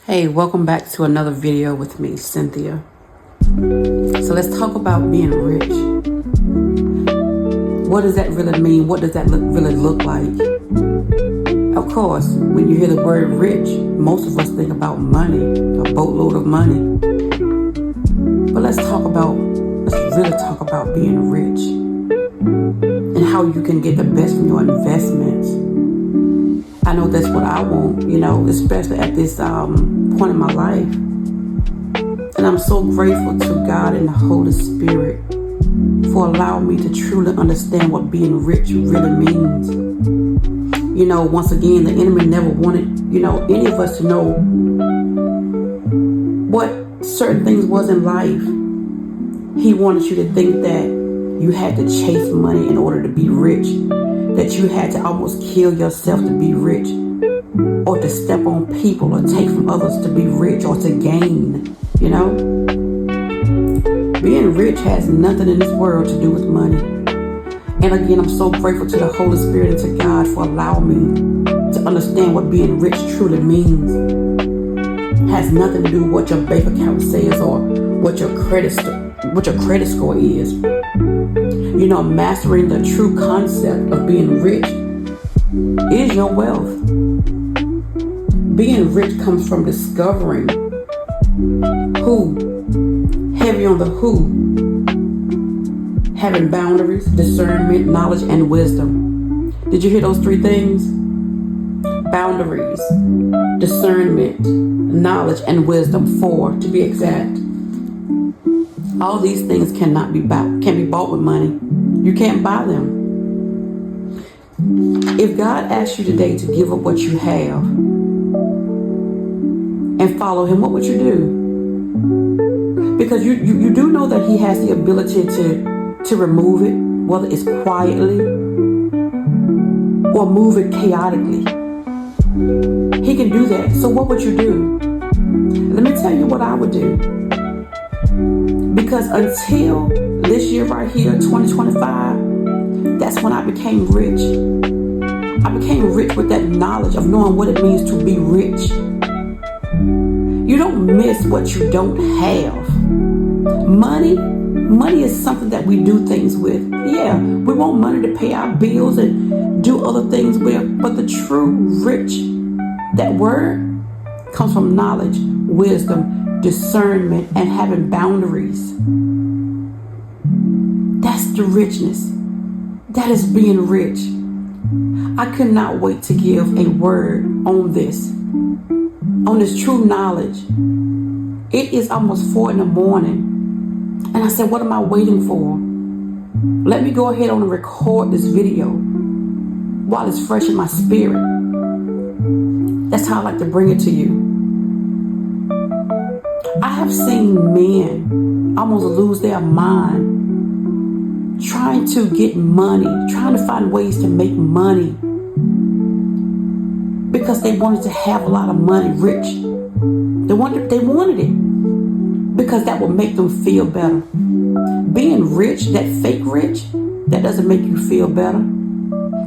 Hey, welcome back to another video with me, Cynthia. So let's talk about being rich. What does that really mean? What does that really look like? Of course, when you hear the word rich, most of us think about money, a boatload of money. But let's really talk about being rich and how you can get the best from your investments. I know that's what I want, especially at this point in my life. And I'm so grateful to God and the Holy Spirit for allowing me to truly understand what being rich really means. Once again, the enemy never wanted, any of us to know what certain things was in life. He wanted you to think that you had to chase money in order to be rich, that you had to almost kill yourself to be rich, or to step on people or take from others to be rich or to gain, Being rich has nothing in this world to do with money. And again, I'm so grateful to the Holy Spirit and to God for allowing me to understand what being rich truly means. It has nothing to do with what your bank account says or what your credit score is. Mastering the true concept of being rich is your wealth. Being rich comes from discovering who, heavy on the who, having boundaries, discernment, knowledge, and wisdom. Did you hear those three things? Boundaries, discernment, knowledge, and wisdom. 4 to be exact. All these things can be bought with money. You can't buy them. If God asks you today to give up what you have and follow Him, what would you do? Because you do know that He has the ability to remove it, whether it's quietly or move it chaotically. He can do that. So what would you do? Let me tell you what I would do. Because until this year right here, 2025, that's when I became rich. I became rich with that knowledge of knowing what it means to be rich. You don't miss what you don't have. Money is something that we do things with. Yeah, we want money to pay our bills and do other things with, but the true rich, that word comes from knowledge, wisdom, discernment, and having boundaries. That's the richness. That is being rich. I could not wait to give a word on this true knowledge. It is almost 4 a.m. And I said, what am I waiting for? Let me go ahead and record this video while it's fresh in my spirit. That's how I like to bring it to you. I have seen men almost lose their mind trying to get money, trying to find ways to make money because they wanted to have a lot of money, rich. They wanted it because that would make them feel better. Being rich, that fake rich, that doesn't make you feel better.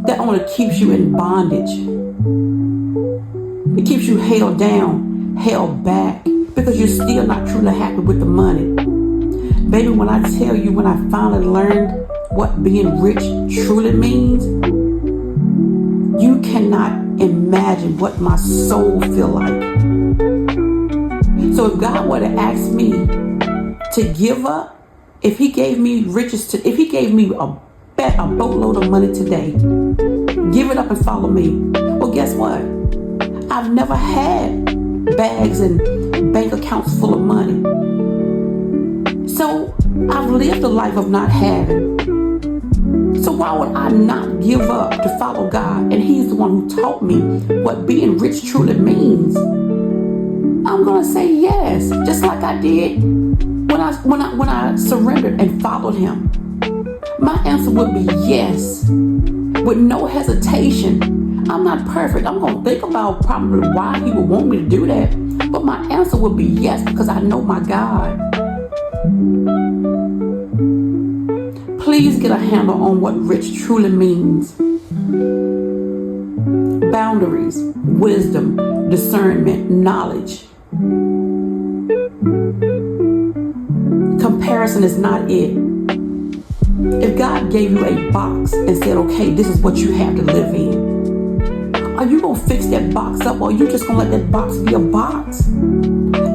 That only keeps you in bondage. It keeps you held down, held back, because you're still not truly happy with the money. Baby, when I tell you, when I finally learned what being rich truly means, you cannot imagine what my soul feel like. So if God were to ask me to give up, if He gave me if He gave me a boatload of money today, give it up and follow me. Well, guess what? I've never had bags and bank accounts full of money. So I've lived a life of not having. So why would I not give up to follow God? And He's the one who taught me what being rich truly means. I'm gonna say yes, just like I did when I surrendered and followed Him. My answer would be yes, with no hesitation. I'm not perfect. I'm gonna think about probably why He would want me to do that. But my answer would be yes, because I know my God. Please get a handle on what rich truly means. Boundaries, wisdom, discernment, knowledge, Comparison is not it. If God gave you a box and said, okay, this is what you have to live in, are you going to fix that box up, or are you just going to let that box be a box?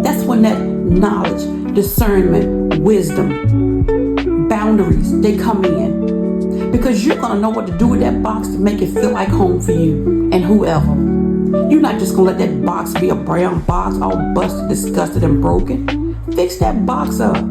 That's when that knowledge, discernment, wisdom, boundaries, they come in. Because you're going to know what to do with that box to make it feel like home for you and whoever. You're not just going to let that box be a brown box, all busted, disgusted, and broken. Fix that box up.